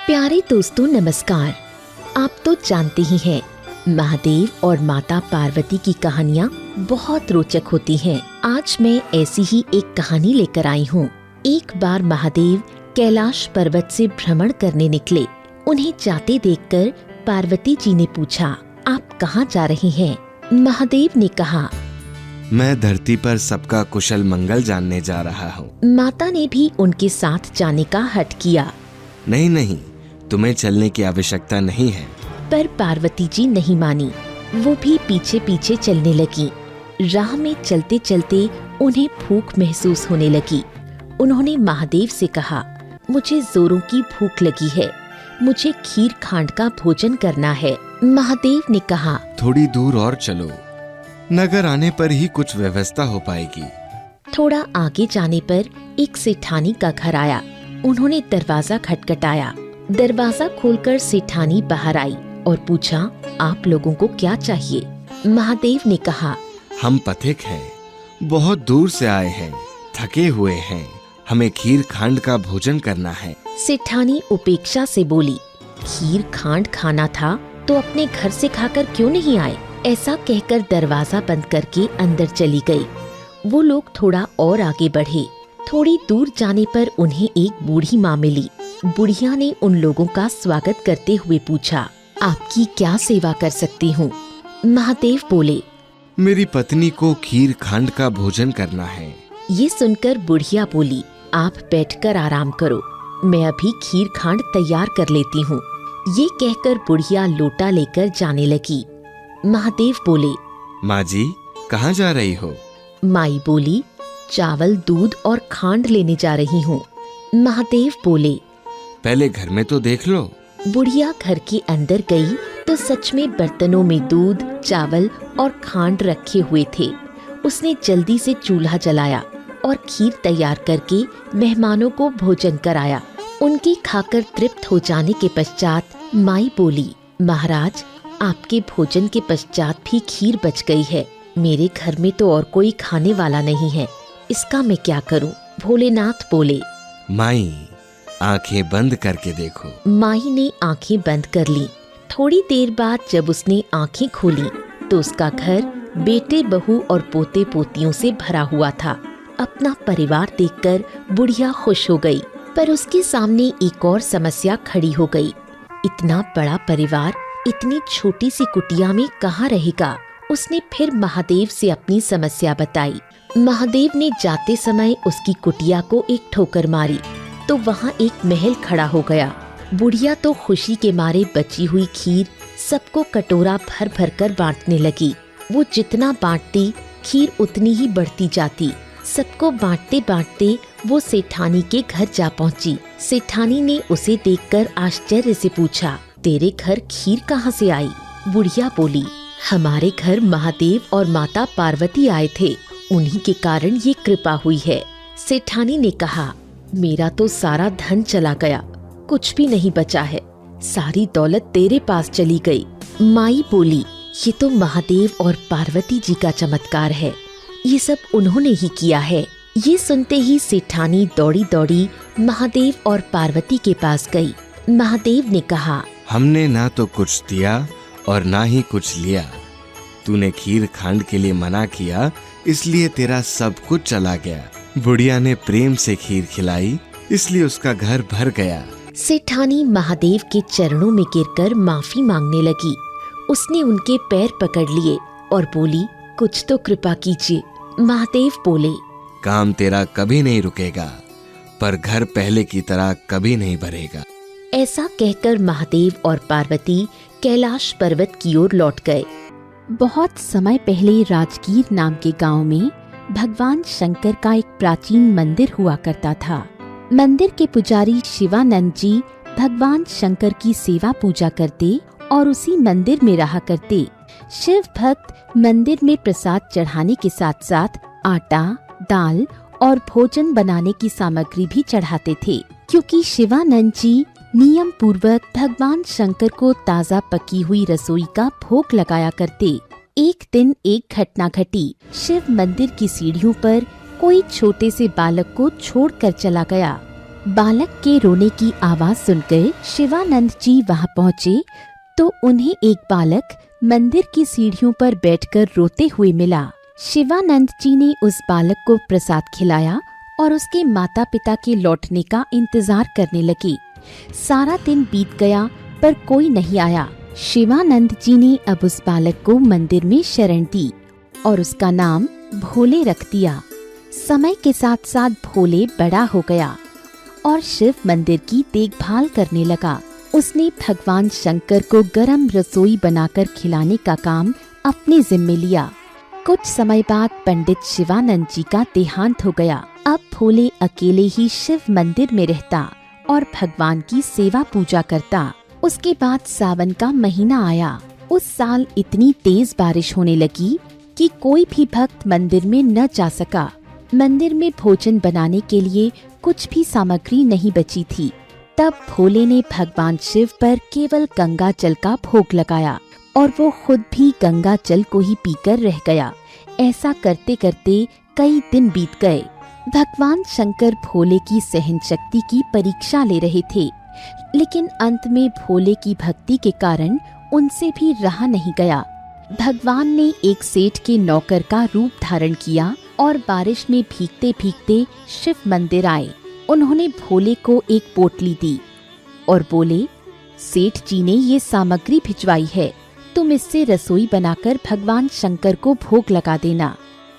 प्यारे दोस्तों नमस्कार। आप तो जानते ही हैं, महादेव और माता पार्वती की कहानियाँ बहुत रोचक होती हैं। आज मैं ऐसी ही एक कहानी लेकर आई हूँ। एक बार महादेव कैलाश पर्वत से भ्रमण करने निकले। उन्हें जाते देखकर पार्वती जी ने पूछा, आप कहाँ जा रही हैं? महादेव ने कहा, मैं धरती पर सबका कुशल मंगल जानने जा रहा हूँ। माता ने भी उनके साथ जाने का हठ किया। नहीं, तुम्हें चलने की आवश्यकता नहीं है। पर पार्वती जी नहीं मानी। वो भी पीछे पीछे चलने लगी। राह में चलते चलते उन्हें भूख महसूस होने लगी। उन्होंने महादेव से कहा, मुझे जोरों की भूख लगी है, मुझे खीर खांड का भोजन करना है। महादेव ने कहा, थोड़ी दूर और चलो, नगर आने पर ही कुछ व्यवस्था हो पाएगी। थोड़ा आगे जाने पर एक सेठानी का घर आया। उन्होंने दरवाजा खटखटाया। दरवाजा खोलकर सेठानी बाहर आई और पूछा, आप लोगों को क्या चाहिए? महादेव ने कहा, हम पथिक हैं, बहुत दूर से आए हैं, थके हुए हैं, हमें खीर खांड का भोजन करना है। सेठानी उपेक्षा से बोली, खीर खांड खाना था तो अपने घर से खाकर क्यों नहीं आए? ऐसा कहकर दरवाजा बंद करके अंदर चली गई। वो लोग थोड़ा और आगे बढ़े। थोड़ी दूर जाने पर उन्हें एक बूढ़ी माँ मिली। बुढ़िया ने उन लोगों का स्वागत करते हुए पूछा, आपकी क्या सेवा कर सकती हूँ? महादेव बोले, मेरी पत्नी को खीर खांड का भोजन करना है। ये सुनकर बुढ़िया बोली, आप बैठकर आराम करो, मैं अभी खीर खांड तैयार कर लेती हूँ। ये कहकर बुढ़िया लोटा लेकर जाने लगी। महादेव बोले, माँ जी, कहाँ जा रही हो? माई बोली, चावल, दूध और खांड लेने जा रही हूँ। महादेव बोले, पहले घर में तो देख लो। बुढ़िया घर के अंदर गई तो सच में बर्तनों में दूध, चावल और खांड रखे हुए थे। उसने जल्दी से चूल्हा जलाया और खीर तैयार करके मेहमानों को भोजन कराया। उनके खाकर तृप्त हो जाने के पश्चात माई बोली, महाराज, आपके भोजन के पश्चात भी खीर बच गई है। मेरे घर में तो और कोई खाने वाला नहीं है, इसका मैं क्या करूं? भोलेनाथ बोले, माई, आंखें बंद करके देखो। माई ने आंखें बंद कर ली। थोड़ी देर बाद जब उसने आंखें खोली तो उसका घर बेटे, बहू और पोते पोतियों से भरा हुआ था। अपना परिवार देखकर बुढ़िया खुश हो गई, पर उसके सामने एक और समस्या खड़ी हो गई। इतना बड़ा परिवार इतनी छोटी सी कुटिया में कहाँ रहेगा? उसने फिर महादेव से अपनी समस्या बताई। महादेव ने जाते समय उसकी कुटिया को एक ठोकर मारी तो वहाँ एक महल खड़ा हो गया। बुढ़िया तो खुशी के मारे बची हुई खीर सबको कटोरा भर भर कर बांटने लगी। वो जितना बांटती, खीर उतनी ही बढ़ती जाती। सबको बांटते बांटते वो सेठानी के घर जा पहुँची। सेठानी ने उसे देखकर आश्चर्य से पूछा, तेरे घर खीर कहाँ से आई? बुढ़िया बोली, हमारे घर महादेव और माता पार्वती आए थे, उन्हीं के कारण ये कृपा हुई है। सेठानी ने कहा, मेरा तो सारा धन चला गया, कुछ भी नहीं बचा है, सारी दौलत तेरे पास चली गई। माई बोली, ये तो महादेव और पार्वती जी का चमत्कार है, ये सब उन्होंने ही किया है। ये सुनते ही सेठानी दौड़ी दौड़ी महादेव और पार्वती के पास गई। महादेव ने कहा, हमने ना तो कुछ दिया और ना ही कुछ लिया। तूने खीर खांड के लिए मना किया, इसलिए तेरा सब कुछ चला गया। बुढ़िया ने प्रेम से खीर खिलाई, इसलिए उसका घर भर गया। सेठानी महादेव के चरणों में गिरकर माफी मांगने लगी। उसने उनके पैर पकड़ लिए और बोली, कुछ तो कृपा कीजिए। महादेव बोले, काम तेरा कभी नहीं रुकेगा, पर घर पहले की तरह कभी नहीं भरेगा। ऐसा कहकर महादेव और पार्वती कैलाश पर्वत की ओर लौट गए। बहुत समय पहले राजगीर नाम के गांव में भगवान शंकर का एक प्राचीन मंदिर हुआ करता था। मंदिर के पुजारी शिवानंद जी भगवान शंकर की सेवा पूजा करते और उसी मंदिर में रहा करते। शिव भक्त मंदिर में प्रसाद चढ़ाने के साथ साथ आटा, दाल और भोजन बनाने की सामग्री भी चढ़ाते थे, क्योंकि शिवानंद जी नियम पूर्वक भगवान शंकर को ताज़ा पकी हुई रसोई का भोग लगाया करते। एक दिन एक घटना घटी। शिव मंदिर की सीढ़ियों पर कोई छोटे से बालक को छोड़कर चला गया। बालक के रोने की आवाज सुनकर शिवानंद जी वहां पहुँचे तो उन्हें एक बालक मंदिर की सीढ़ियों पर बैठकर रोते हुए मिला। शिवानंद जी ने उस बालक को प्रसाद खिलाया और उसके माता पिता के लौटने का इंतजार करने लगे। सारा दिन बीत गया पर कोई नहीं आया। शिवानंद जी ने अब उस बालक को मंदिर में शरण दी और उसका नाम भोले रख दिया। समय के साथ साथ भोले बड़ा हो गया और शिव मंदिर की देखभाल करने लगा। उसने भगवान शंकर को गरम रसोई बनाकर खिलाने का काम अपने जिम्मे लिया। कुछ समय बाद पंडित शिवानंद जी का देहांत हो गया। अब भोले अकेले ही शिव मंदिर में रहता और भगवान की सेवा पूजा करता। उसके बाद सावन का महीना आया। उस साल इतनी तेज बारिश होने लगी कि कोई भी भक्त मंदिर में न जा सका। मंदिर में भोजन बनाने के लिए कुछ भी सामग्री नहीं बची थी। तब भोले ने भगवान शिव पर केवल गंगा जल का भोग लगाया और वो खुद भी गंगा जल को ही पीकर रह गया। ऐसा करते करते कई दिन बीत गए। भगवान शंकर भोले की सहन शक्ति की परीक्षा ले रहे थे, लेकिन अंत में भोले की भक्ति के कारण उनसे भी रहा नहीं गया। भगवान ने एक सेठ के नौकर का रूप धारण किया और बारिश में भीगते भीगते शिव मंदिर आए। उन्होंने भोले को एक पोटली दी और बोले, सेठ जी ने ये सामग्री भिजवाई है, तुम इससे रसोई बनाकर भगवान शंकर को भोग लगा देना।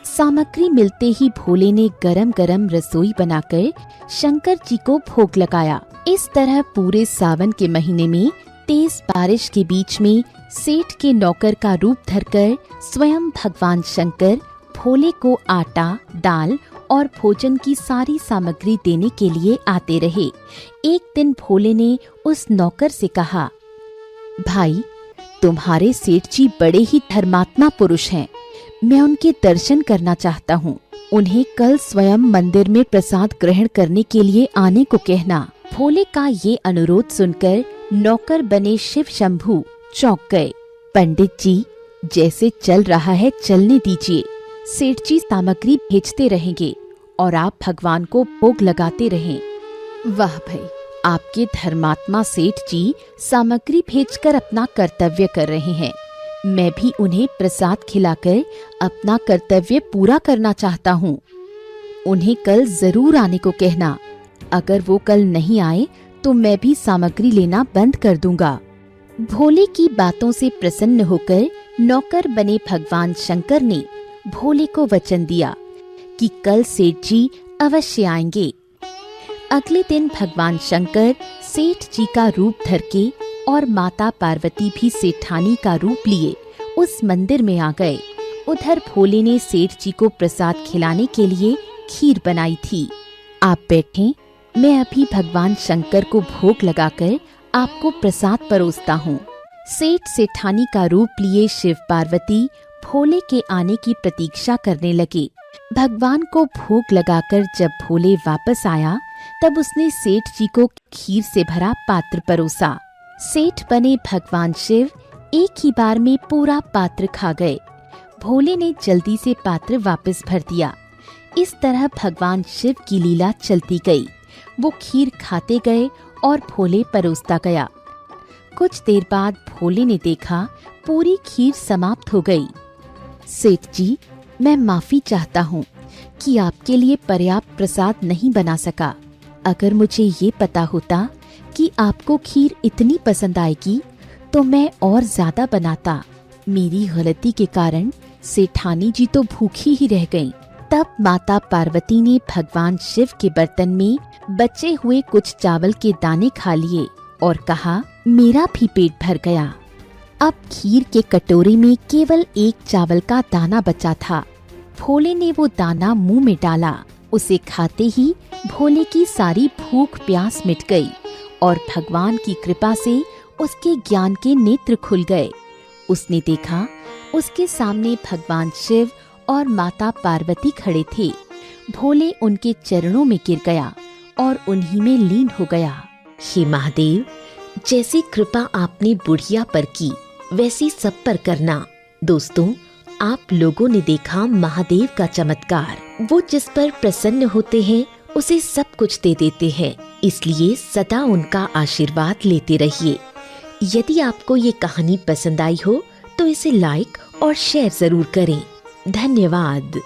सामग्री मिलते ही भोले ने गरम गरम रसोई बनाकर शंकर जी को भोग लगाया। इस तरह पूरे सावन के महीने में तेज बारिश के बीच में सेठ के नौकर का रूप धरकर स्वयं भगवान शंकर भोले को आटा, दाल और भोजन की सारी सामग्री देने के लिए आते रहे। एक दिन भोले ने उस नौकर से कहा, भाई, तुम्हारे सेठ जी बड़े ही धर्मात्मा पुरुष हैं। मैं उनके दर्शन करना चाहता हूँ। उन्हें कल स्वयं मंदिर में प्रसाद ग्रहण करने के लिए आने को कहना। भोले का ये अनुरोध सुनकर नौकर बने शिव शंभू चौंक गए। पंडित जी, जैसे चल रहा है चलने दीजिए। सेठ जी सामग्री भेजते रहेंगे और आप भगवान को भोग लगाते रहें। वाह भाई, आपके धर्मात्मा सेठ जी सामग्री भेजकर अपना कर्तव्य कर रहे हैं। मैं भी उन्हें प्रसाद खिलाकर अपना कर्तव्य पूरा करना चाहता हूँ। उन्हें कल जरूर आने को कहना। अगर वो कल नहीं आए तो मैं भी सामग्री लेना बंद कर दूंगा। भोले की बातों से प्रसन्न होकर नौकर बने भगवान शंकर ने भोले को वचन दिया कि कल सेठ जी अवश्य आएंगे। अगले दिन भगवान शंकर सेठ जी का रूप धर के और माता पार्वती भी सेठानी का रूप लिए उस मंदिर में आ गए। उधर भोले ने सेठ जी को प्रसाद खिलाने के लिए खीर बनाई थी। आप बैठें, मैं अभी भगवान शंकर को भोग लगाकर आपको प्रसाद परोसता हूँ। सेठ सेठानी का रूप लिए शिव पार्वती भोले के आने की प्रतीक्षा करने लगे। भगवान को भोग लगाकर जब भोले वापस आया तब उसने सेठ जी को खीर से भरा पात्र परोसा। सेठ बने भगवान शिव एक ही बार में पूरा पात्र खा गए। भोले ने जल्दी से पात्र वापस भर दिया। इस तरह भगवान शिव की लीला चलती गई। वो खीर खाते गए और भोले परोसता गया। कुछ देर बाद भोले ने देखा पूरी खीर समाप्त हो गई। सेठ जी, मैं माफी चाहता हूँ कि आपके लिए पर्याप्त प्रसाद नहीं बना सका। अगर मुझे ये पता होता कि आपको खीर इतनी पसंद आएगी तो मैं और ज्यादा बनाता। मेरी गलती के कारण सेठानी जी तो भूखी ही रह गईं। तब माता पार्वती ने भगवान शिव के बर्तन में बचे हुए कुछ चावल के दाने खा लिए और कहा, मेरा भी पेट भर गया। अब खीर के कटोरे में केवल एक चावल का दाना बचा था। भोले ने वो दाना मुंह में डाला। उसे खाते ही भोले की सारी भूख प्यास मिट गई और भगवान की कृपा से उसके ज्ञान के नेत्र खुल गए। उसने देखा उसके सामने भगवान शिव और माता पार्वती खड़े थे। भोले उनके चरणों में गिर गया और उन्हीं में लीन हो गया। हे महादेव, जैसी कृपा आपने बुढ़िया पर की वैसी सब पर करना। दोस्तों, आप लोगों ने देखा महादेव का चमत्कार। वो जिस पर प्रसन्न होते हैं उसे सब कुछ दे देते हैं। इसलिए सदा उनका आशीर्वाद लेते रहिए। यदि आपको ये कहानी पसंद आई हो तो इसे लाइक और शेयर जरूर करें। धन्यवाद।